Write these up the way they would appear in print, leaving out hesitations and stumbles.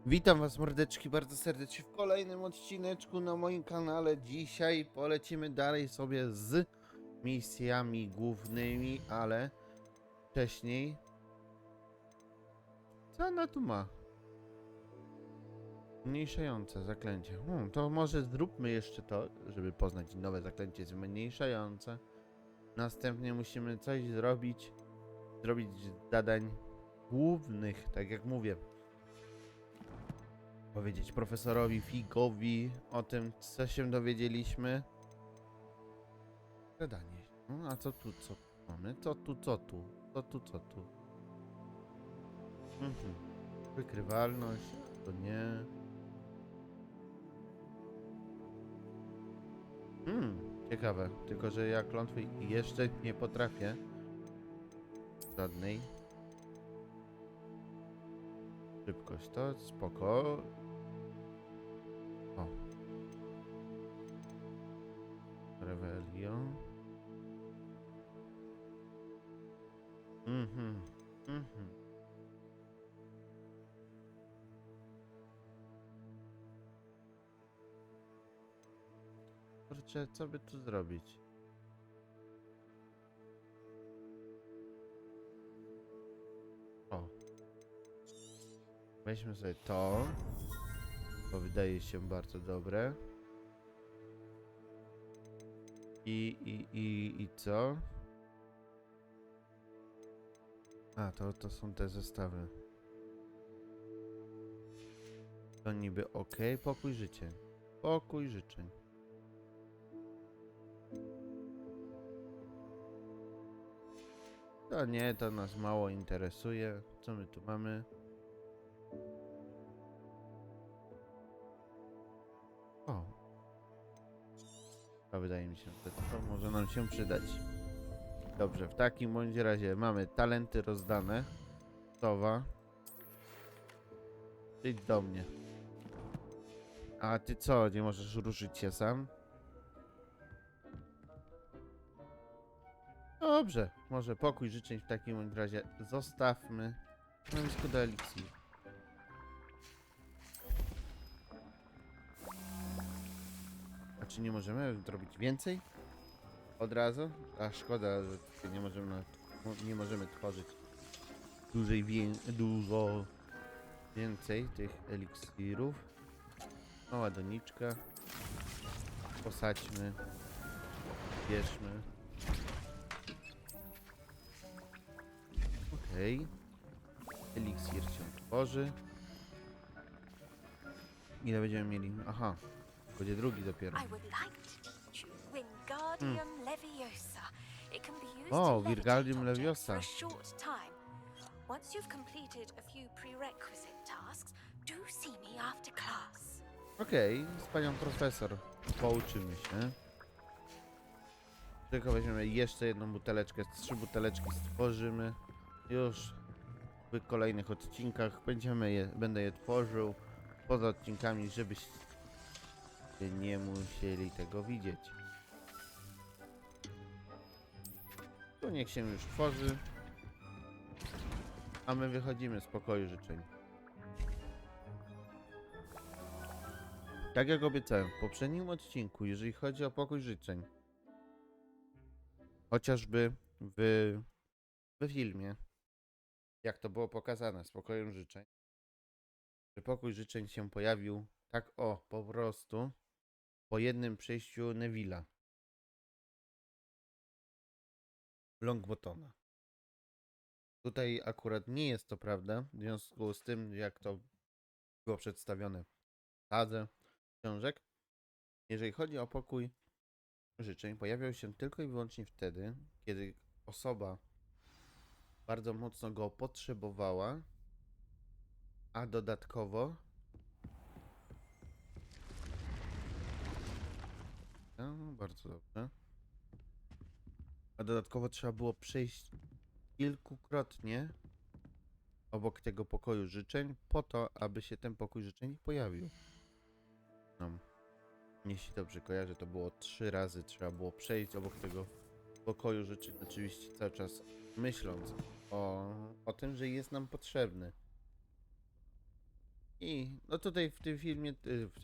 Witam was mordeczki bardzo serdecznie w kolejnym odcineczku na moim kanale. Dzisiaj polecimy dalej sobie z misjami głównymi, ale wcześniej... Co ona tu ma? Zmniejszające zaklęcie. To może zróbmy jeszcze to, żeby poznać nowe zaklęcie zmniejszające. Następnie musimy coś zrobić z zadań głównych, tak jak mówię. Powiedzieć profesorowi Figowi o tym, co się dowiedzieliśmy. Zadanie. No, a co tu mamy? Co tu? Wykrywalność, to nie. Ciekawe. Tylko, że ja klątwy jeszcze nie potrafię. Żadnej. Szybkość to spoko. O. Revelio. Kurczę, co by tu zrobić? O. Weźmy sobie to. To wydaje się bardzo dobre. I co? A, to są te zestawy. To niby ok. Pokój życzeń. Pokój życzeń. To nie, to nas mało interesuje. Co my tu mamy? O. To wydaje mi się, że to może nam się przydać. Dobrze, w takim bądź razie mamy talenty rozdane. Sowa. Idź do mnie. A ty co, nie możesz ruszyć się sam? Dobrze, może pokój życzeń w takim bądź razie zostawmy. Stanowisko do eliksir. A czy nie możemy zrobić więcej? Od razu? A szkoda, że tutaj nie możemy tworzyć dużo więcej tych eliksirów. Mała doniczka. Posadźmy. Bierzmy. Okej. Eliksir się tworzy. Ile będziemy mieli? Aha. Będzie drugi dopiero. O, Wingardium Leviosa. Once you've completed a few prerequisite tasks, do see me after class. Okej, z panią profesor pouczymy się. Tylko weźmiemy jeszcze jedną buteleczkę, 3 buteleczki stworzymy. Już w kolejnych odcinkach będę je tworzył poza odcinkami, żebyście nie musieli tego widzieć. Tu niech się już tworzy. A my wychodzimy z pokoju życzeń. Tak jak obiecałem w poprzednim odcinku, jeżeli chodzi o pokój życzeń, chociażby w filmie, jak to było pokazane z pokojem życzeń, że pokój życzeń się pojawił tak po prostu po jednym przejściu Neville'a. Longbottona. Tutaj akurat nie jest to prawda, w związku z tym, jak to było przedstawione w radze książek. Jeżeli chodzi o pokój życzeń, pojawiał się tylko i wyłącznie wtedy, kiedy osoba bardzo mocno go potrzebowała, a dodatkowo bardzo dobrze. A dodatkowo trzeba było przejść kilkukrotnie obok tego pokoju życzeń, po to, aby się ten pokój życzeń pojawił. No, jeśli dobrze kojarzę, to było 3 razy trzeba było przejść obok tego pokoju życzeń, oczywiście cały czas myśląc o tym, że jest nam potrzebny. I no tutaj w tym filmie, w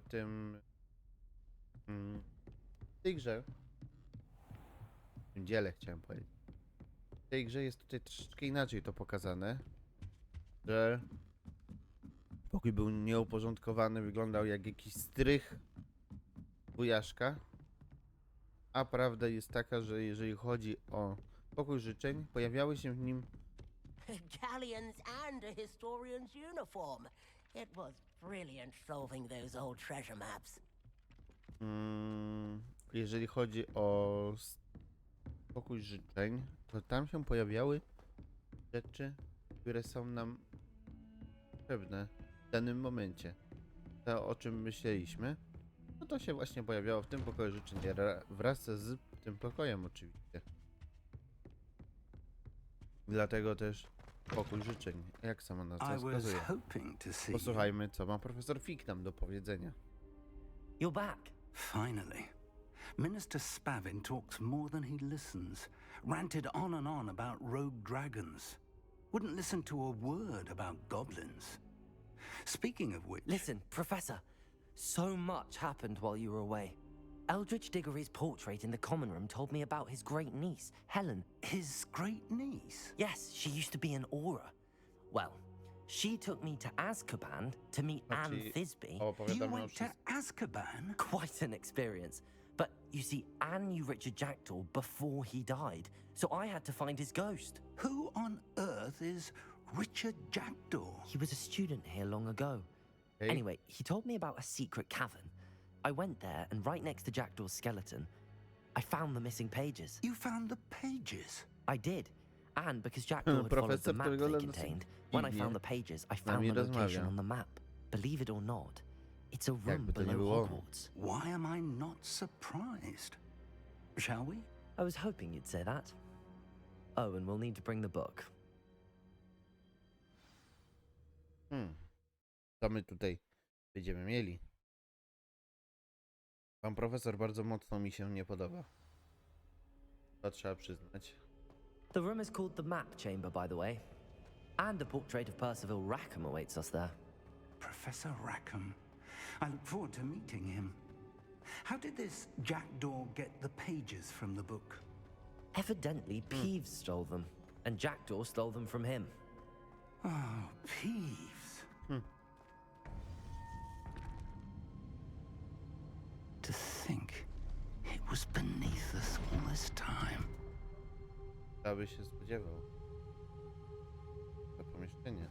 tym, w tej grze, w tym dziele chciałem powiedzieć, w tej grze jest tutaj troszeczkę inaczej to pokazane, że pokój był nieuporządkowany, wyglądał jak jakiś strych wujaszka, a prawda jest taka, że jeżeli chodzi o pokój życzeń, pojawiały się w nim Galleons and a historian's uniform. It was brilliant solving those old treasure maps. jeżeli chodzi o pokój życzeń, to tam się pojawiały rzeczy, które są nam potrzebne w danym momencie. To, o czym myśleliśmy, no to się właśnie pojawiało w tym pokoju życzeń wraz z tym pokojem oczywiście. Dlatego też pokój życzeń, jak sama nazwa wskazuje. Posłuchajmy, co ma profesor Fig nam do powiedzenia. You're back. Finally. Minister Spavin talks more than he listens. Ranted on and on about rogue dragons. Wouldn't listen to a word about goblins. Speaking of which... Listen, Professor. So much happened while you were away. Eldridge Diggory's portrait in the common room told me about his great niece, Helen. His great niece? Yes, she used to be an Auror. Well, she took me to Azkaban to meet Anne Thisbe. You went to Azkaban? Quite an experience. But you see, Anne knew Richard Jackdaw before he died, so I had to find his ghost. Who on earth is Richard Jackdaw? He was a student here long ago. Hey. Anyway, he told me about a secret cavern. I went there, and right next to Jackdaw's skeleton, I found the missing pages. You found the pages? I did. And because Jackdaw had followed the map they contained, when I found the pages, I found the location on the map. Believe it or not, it's a room below Hogwarts. Why am I not surprised? Shall we? I was hoping you'd say that. Oh, and we'll need to bring the book. Co my tutaj będziemy mieli? Pan profesor bardzo mocno mi się nie podoba. To trzeba przyznać. The room is called the Map Chamber, by the way. And a portrait of Percival Rackham awaits us there. Professor Rackham. I look forward to meeting him. How did this Jackdaw get the pages from the book? Evidently, Peeves stole them, and Jackdaw stole them from him. Oh, Peeves. To think it was beneath us all this time. Kto by się spodziewał? To pomieszczenie.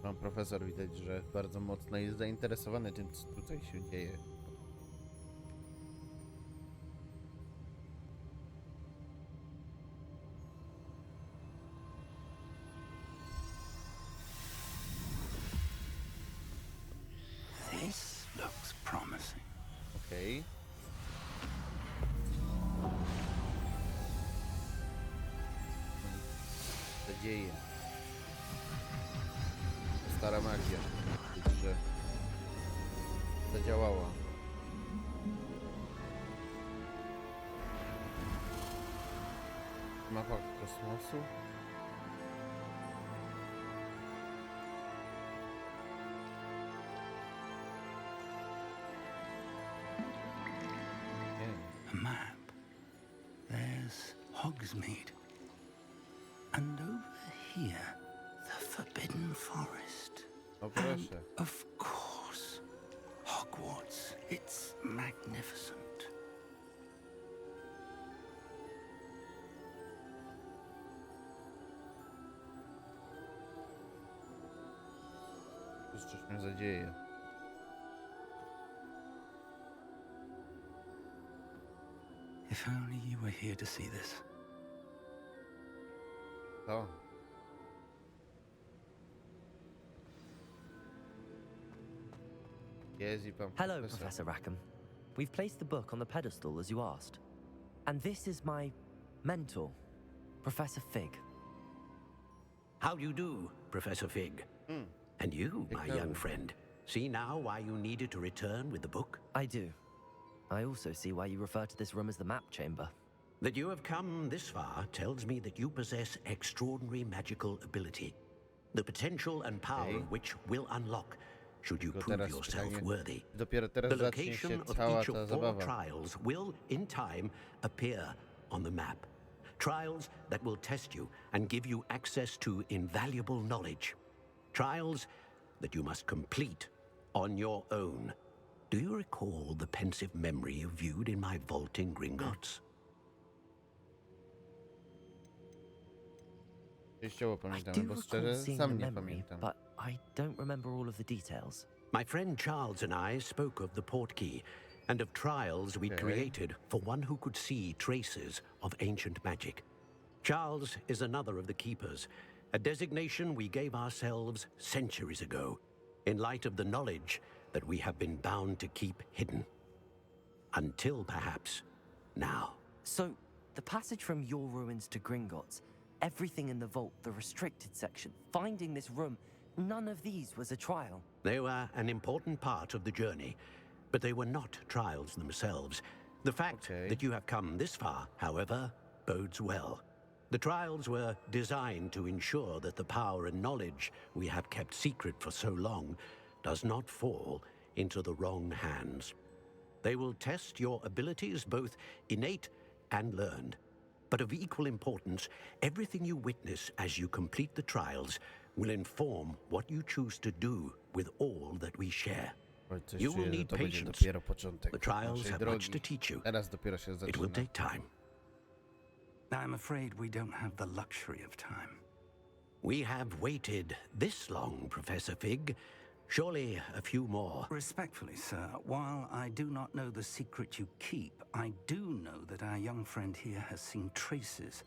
Pan profesor widać, że bardzo mocno jest zainteresowany tym, co tutaj się dzieje. This looks promising. Okej. Co dzieje? Stara magia. Widzę, że zadziałała. Mapa kosmosu. A map. There's Hogsmeade. And over here, the Forbidden Forest. O And, proszę. of course, Hogwarts. It's magnificent. Tu coś się zadzieje. If only you were here to see this. To. Jest i pan Hello, profesor. Professor Rackham. We've placed the book on the pedestal as you asked. And this is my mentor, Professor Fig. How do you do, Professor Fig? And you, my young friend. See now why you needed to return with the book? I do. I also see why you refer to this room as the map chamber. That you have come this far tells me that you possess extraordinary magical ability. The potential and power of which will unlock should you prove teraz yourself pytanie. worthy. Dopiero The teraz zacznie location się of cała each ta of 4 zabawa. trials will, in time, appear on the map. Trials that will test you and give you access to invaluable knowledge. Trials that you must complete on your own. Do you recall the pensive memory you viewed in my vault in Gringotts? Częściowo I pamiętam, do bo recall szczerze seeing sam the nie memory, pamiętam. but I don't remember all of the details. My friend Charles and I spoke of the portkey and of trials we created for one who could see traces of ancient magic. Charles is another of the keepers, a designation we gave ourselves centuries ago, in light of the knowledge that we have been bound to keep hidden. Until perhaps now. So, the passage from your ruins to Gringotts, everything in the vault, the restricted section, finding this room, none of these was a trial. They were an important part of the journey, but they were not trials themselves. The fact that you have come this far, however, bodes well. The trials were designed to ensure that the power and knowledge we have kept secret for so long does not fall into the wrong hands. They will test your abilities, both innate and learned. But of equal importance, everything you witness as you complete the trials will inform what you choose to do with all that we share. Oj, coś You czuję, will że need to będzie patience. dopiero początek The trials naszej have much to drogi. teach you. Teraz dopiero się It will zaczyna. take time. I'm afraid we don't have the luxury of time. We have waited this long, Professor Fig. Surely a few more. Respectfully, sir, while I do not know the secret you keep, I do know that our young friend here has seen traces.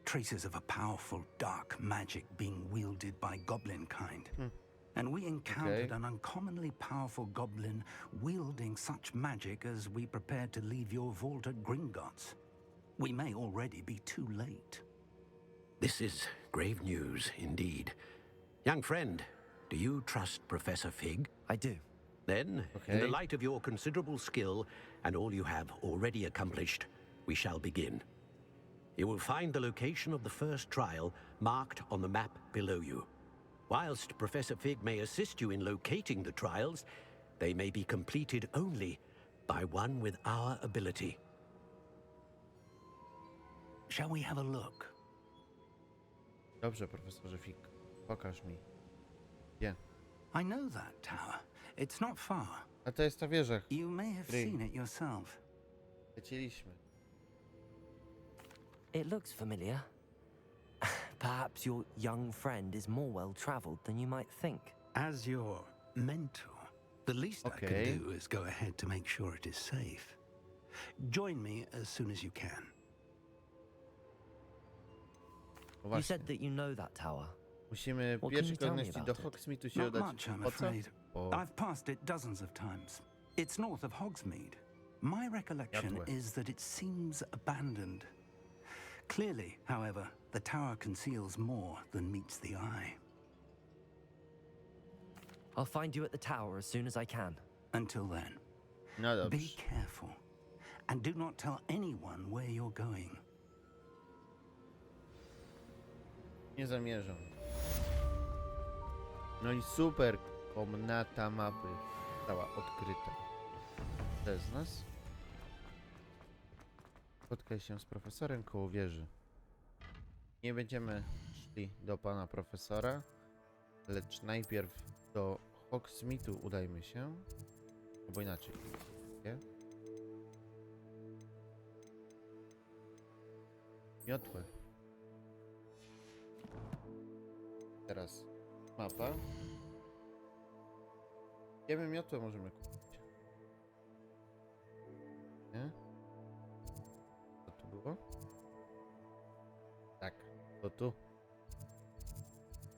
Traces of a powerful, dark magic being wielded by goblin kind. And we encountered an uncommonly powerful goblin wielding such magic as we prepared to leave your vault at Gringotts. We may already be too late. This is grave news indeed. Young friend, do you trust Professor Fig? I do. Then, in the light of your considerable skill and all you have already accomplished, we shall begin. You will find the location of the first trial marked on the map below you. Whilst Professor Fig may assist you in locating the trials, they may be completed only by one with our ability. Shall we have a look? Dobrze, profesorze Fig. Pokaż mi. Gdzie? I know that tower. It's not far. A to jest ta wieża. You may have seen it yourself. Lecieliśmy. It looks familiar. Perhaps your young friend is more well-traveled than you might think. As your mentor, the least I Okay. can do is go ahead to make sure it is safe. Join me as soon as you can. No You właśnie. said that you know that tower. Musimy w What can pierwszej you tell me kolejności do about it? Hogsmeade'u się Not udać. much, I'm Po co? afraid. Bo I've passed it dozens of times. It's north of Hogsmeade. My recollection Jadłe. is that it seems abandoned. Clearly, however, the tower conceals more than meets the eye. I'll find you at the tower as soon as I can. Until then, no be dobrze. careful. And do not tell anyone where you're going. Nie zamierzam. No i super. Komnata mapy została odkryta przez nas. Spotkaj się z profesorem koło wieży. Nie będziemy szli do pana profesora, lecz najpierw do Hogsmeade'u udajmy się. Albo inaczej. Nie? Miotłę. Teraz mapa. Wiemy, miotłę możemy kupić. Nie? Co tu było? Tak, to tu.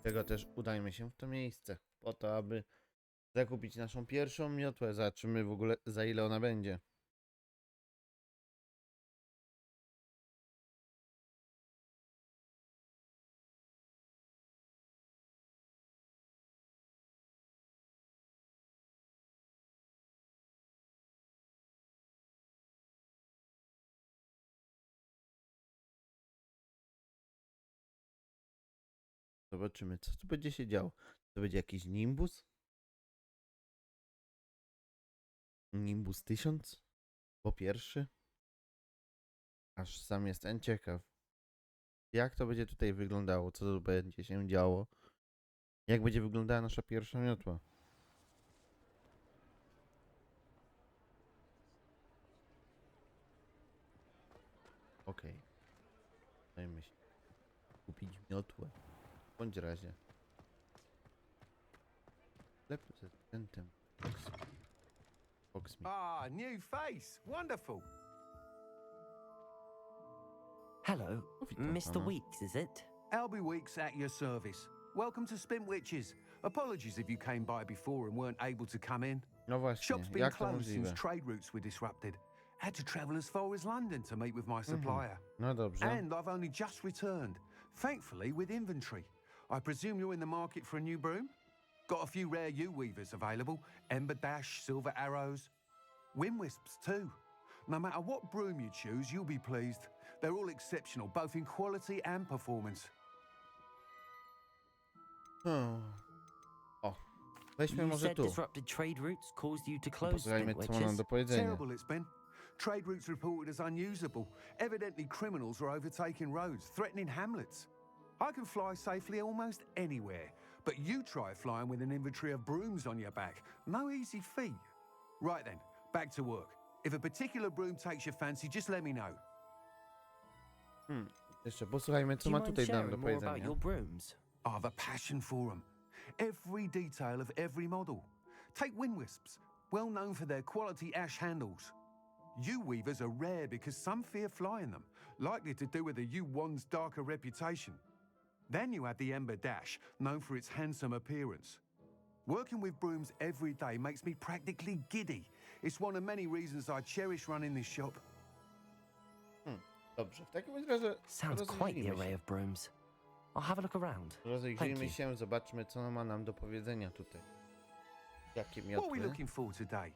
Dlatego też udajmy się w to miejsce. Po to, aby zakupić naszą pierwszą miotłę. Zobaczymy w ogóle, za ile ona będzie. Zobaczymy, co tu będzie się działo. To będzie jakiś Nimbus? Nimbus 1000? Po pierwszy? Aż sam jestem ciekaw. Jak to będzie tutaj wyglądało? Co tu będzie się działo? Jak będzie wyglądała nasza pierwsza miotła? Okej. Dajmy się kupić miotłę. Bądź razie. Lepiej ze sprzętem. Fox me. Ah, new face. Wonderful. Hello, Witam Mr. pana. Weeks, is it? Albie Weeks at your service. Welcome to Spint Witches. Apologies if you came by before and weren't able to come in. No właśnie, Shop's been jak to closed since możliwe? trade routes were disrupted. Had to travel as far as London to meet with my supplier. No dobrze. And I've only just returned, thankfully with inventory. I presume you're in the market for a new broom? Got a few rare U-weavers available. Ember Dash, Silver Arrows. Wind Wisps too. No matter what broom you choose, you'll be pleased. They're all exceptional, both in quality and performance. O, weźmy You może said tu. disrupted trade routes caused you to close Posłuchajmy, Spint co ma nam Witches. do powiedzenia. Terrible it's been. Trade routes reported as unusable. Evidently criminals are overtaking roads, threatening hamlets. I can fly safely almost anywhere, but you try flying with an inventory of brooms on your back. No easy feat. Right then, back to work. If a particular broom takes your fancy, just let me know. Jeszcze posłuchajmy, co Do you ma mind tutaj nam do sharing more about powiedzenia. your brooms? I have a passion for them. Every detail of every model. Take Wind Wisps, well known for their quality ash handles. U-weavers are rare because some fear flying them, likely to do with the U-wand's darker reputation. Then you have the Ember Dash, known for its handsome appearance. Working with brooms every day makes me practically giddy. It's one of many reasons I cherish running this shop. Dobrze, w takim razie Sounds quite the rozejrzyjmy array się. of brooms. I'll have a look around. Thank Rozejrzyjmy you. się, zobaczmy, co ma nam do powiedzenia tutaj. Jakie What are we miotły? looking for today?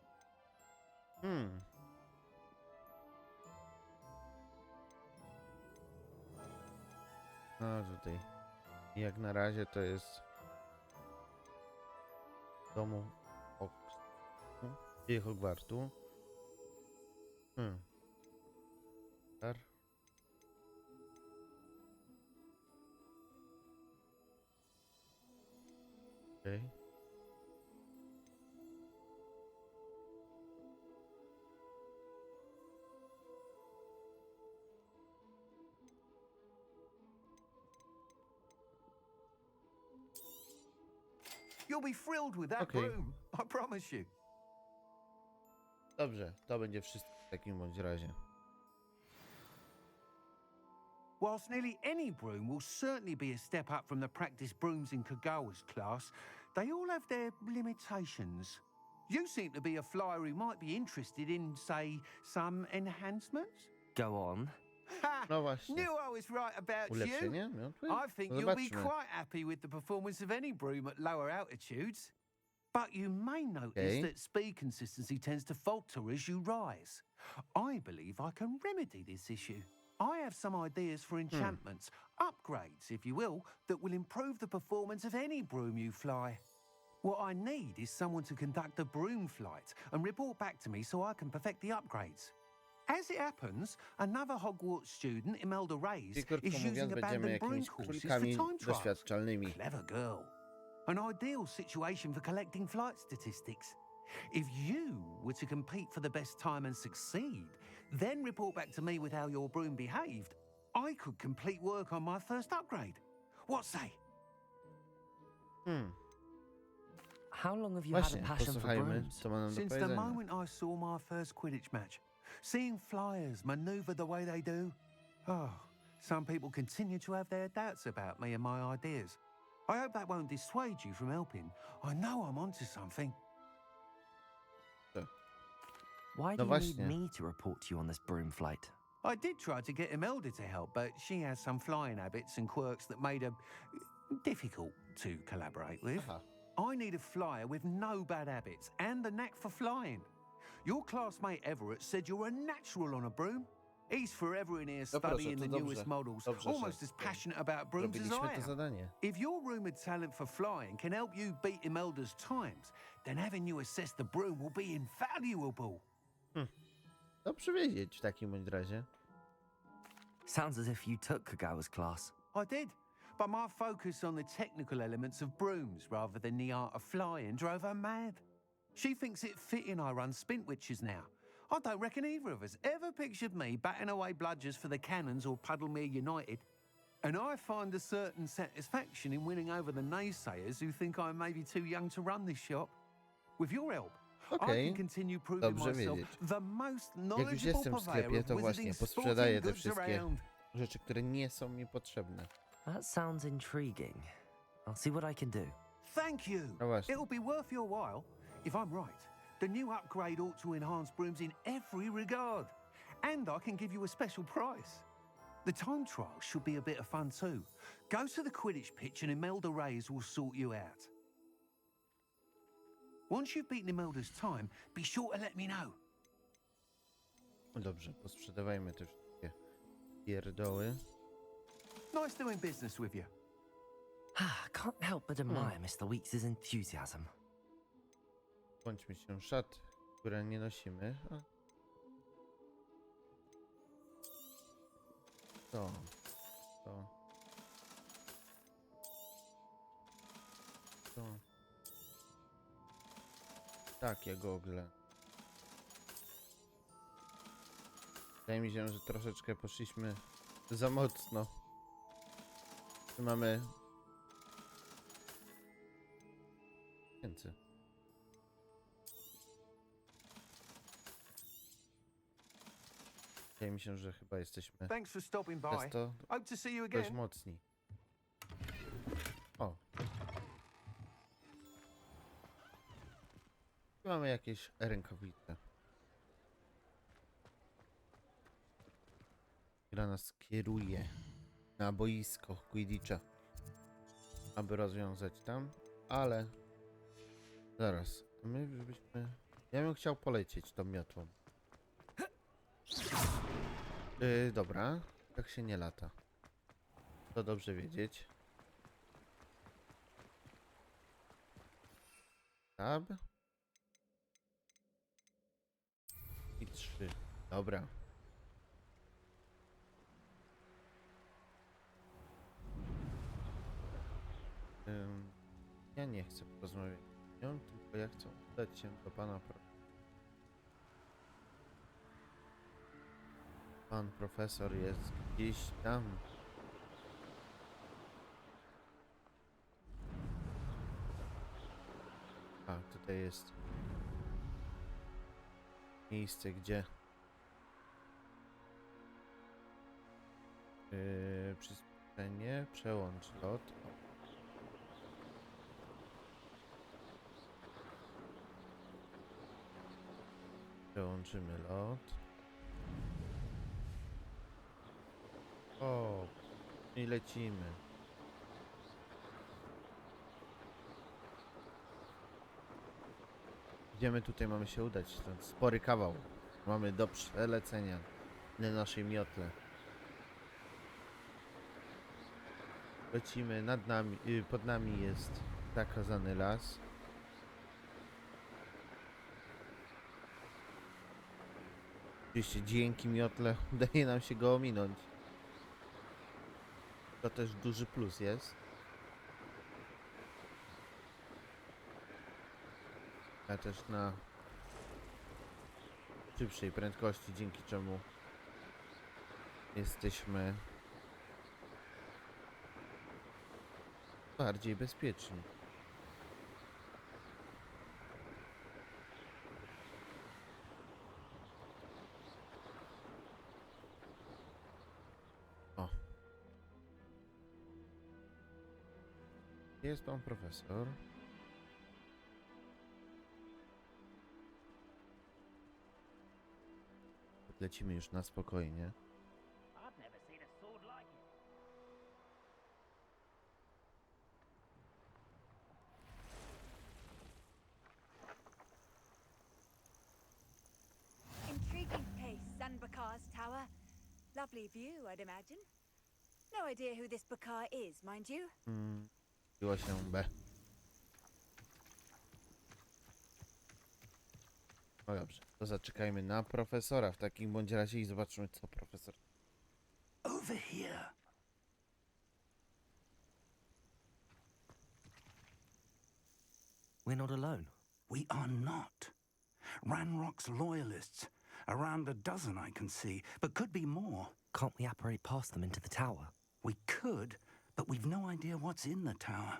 No tutaj. Jak na razie to jest w domu Hogwartu. Dar. Okej. You'll be thrilled with that Okay. broom, I promise you. Dobrze, to będzie wszystko w takim bądź razie. Whilst nearly any broom will certainly be a step up from the practice brooms in Kagawa's class, they all have their limitations. You seem to be a flyer who might be interested in, say, some enhancements? Go on. Ha! No właśnie. Knew I was right about you. Ulepszenie miotły? I think No you'll be zobaczmy. quite happy with the performance of any broom at lower altitudes. But you may notice Okay. that speed consistency tends to falter as you rise. I believe I can remedy this issue. I have some ideas for enchantments, upgrades, if you will, that will improve the performance of any broom you fly. What I need is someone to conduct a broom flight and report back to me so I can perfect the upgrades. As it happens, another Hogwarts student, Imelda Reyes, Czyli krótko is mówiąc, using będziemy abandoned broom jakimiś courses for królikami time trials. doświadczalnymi. Clever girl. An ideal situation for collecting flight statistics. If you were to compete for the best time and succeed, then report back to me with how your broom behaved, I could complete work on my first upgrade. What say? How long have you had Właśnie, a passion for posłuchajmy, brooms? co ma nam do Since the powiedzenia. moment I saw my first Quidditch match, seeing flyers maneuver the way they do, some people continue to have their doubts about me and my ideas. I hope that won't dissuade you from helping. I know I'm onto something. Why No do you need właśnie. me to report to you on this broom flight? I did try to get Imelda to help, but she has some flying habits and quirks that made her difficult to collaborate with. Aha. I need a flyer with no bad habits and the knack for flying. Your classmate Everett said you're a natural on a broom. He's forever in here No proszę, studying to the dobrze. newest models, Dobrze, almost że as passionate about brooms as robiliśmy I to am. zadanie. If your rumoured talent for flying can help you beat Imelda's times, then having you assess the broom will be invaluable. Dobrze wiedzieć w takim bądź razie. Sounds as if you took Kagawa's class. I did, but my focus on the technical elements of brooms rather than the art of flying drove her mad. She thinks it fitting I run Spint Witches now. I don't reckon either of us ever pictured me batting away bludgers for the Cannons or Puddlemere United. And I find a certain satisfaction in winning over the naysayers who think I'm maybe too young to run this shop. With your help, I Okej, can continue proving dobrze myself wiedzieć. the most Jak już knowledgeable jestem w purveyor sklepie, of to właśnie wizarding posprzedaję sporting te goods wszystkie around. rzeczy, które nie są mi potrzebne. That sounds intriguing. I'll see what I can do. Thank you. No właśnie. It'll be worth your while. If I'm right, the new upgrade ought to enhance brooms in every regard. And I can give you a special price. The time trial should be a bit of fun too. Go to the Quidditch pitch and Imelda Reyes will sort you out. Once you've beaten Imelda's time, be sure to let me know. No dobrze, posprzedawajmy te wszystkie pierdoły. Nice doing business with you. Can't help but admire Mr. Weeks' enthusiasm. Bądźmy się szat, które nie nosimy. To. Takie gogle. Wydaje mi się, że troszeczkę poszliśmy za mocno. Tu mamy więcej. Wydaje mi się, że chyba jesteśmy Thanks for stopping by. przez to Hope to see you dość again. mocni. O. Tu mamy jakieś rękawice. Która nas kieruje na boisko Quidditcha, aby rozwiązać tam, ale zaraz, my byśmy... Ja bym chciał polecieć tą miotłą. Dobra, tak się nie lata. To dobrze wiedzieć. Tab. I 3. Dobra. Ja nie chcę porozmawiać z nią, tylko ja chcę udać się do pana Pan profesor jest gdzieś tam. A, tutaj jest miejsce, gdzie przyspieszenie, przełącz lot. Przełączymy lot. O, i lecimy. Gdzie my tutaj mamy się udać? Ten spory kawał mamy do przelecenia na naszej miotle. Lecimy nad nami, pod nami jest zakazany las. Oczywiście dzięki miotle udaje nam się go ominąć. To też duży plus jest. A też na szybszej prędkości, dzięki czemu jesteśmy bardziej bezpieczni. O. Jest pan profesor. Lecimy już na spokojnie. Intriguing place, Zanbakar's tower. Lovely view, I'd imagine. No idea who this Bakar is, mind you. Biło się B. No dobrze, to zaczekajmy na profesora w takim bądź razie i zobaczymy, co profesor... Over here. We're not alone. We are not. Ranrock's loyalists. Around a dozen I can see, but could be more. Can't we apparate past them into the tower? We could, but we've no idea what's in the tower.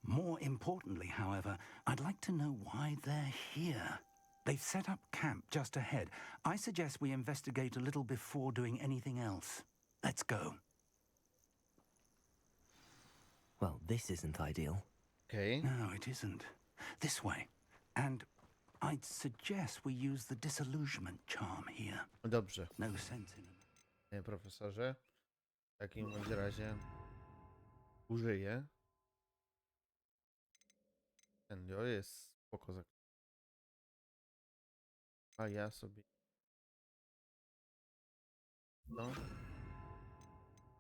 More importantly, however, I'd like to know why they're here. They've set up camp just ahead. I suggest we investigate a little before doing anything else. Let's go. Well, this isn't ideal. Okej. No, it isn't. This way. And I'd suggest we use the disillusionment charm here. Dobrze. No sense in it. Panie profesorze, w takim bądź razie użyję. Ten jest spoko. A ja sobie... No.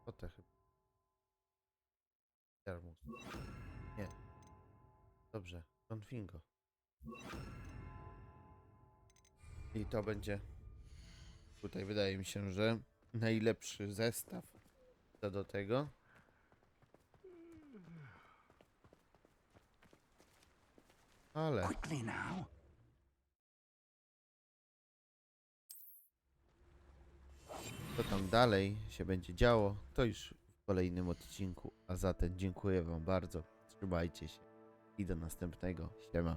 O te chyba. Jarmus. Nie. Dobrze. Konfingo. I to będzie... Tutaj wydaje mi się, że najlepszy zestaw co do tego. Ale... Quickly now. Co tam dalej się będzie działo, to już w kolejnym odcinku. A zatem dziękuję wam bardzo. Trzymajcie się i do następnego. Siema.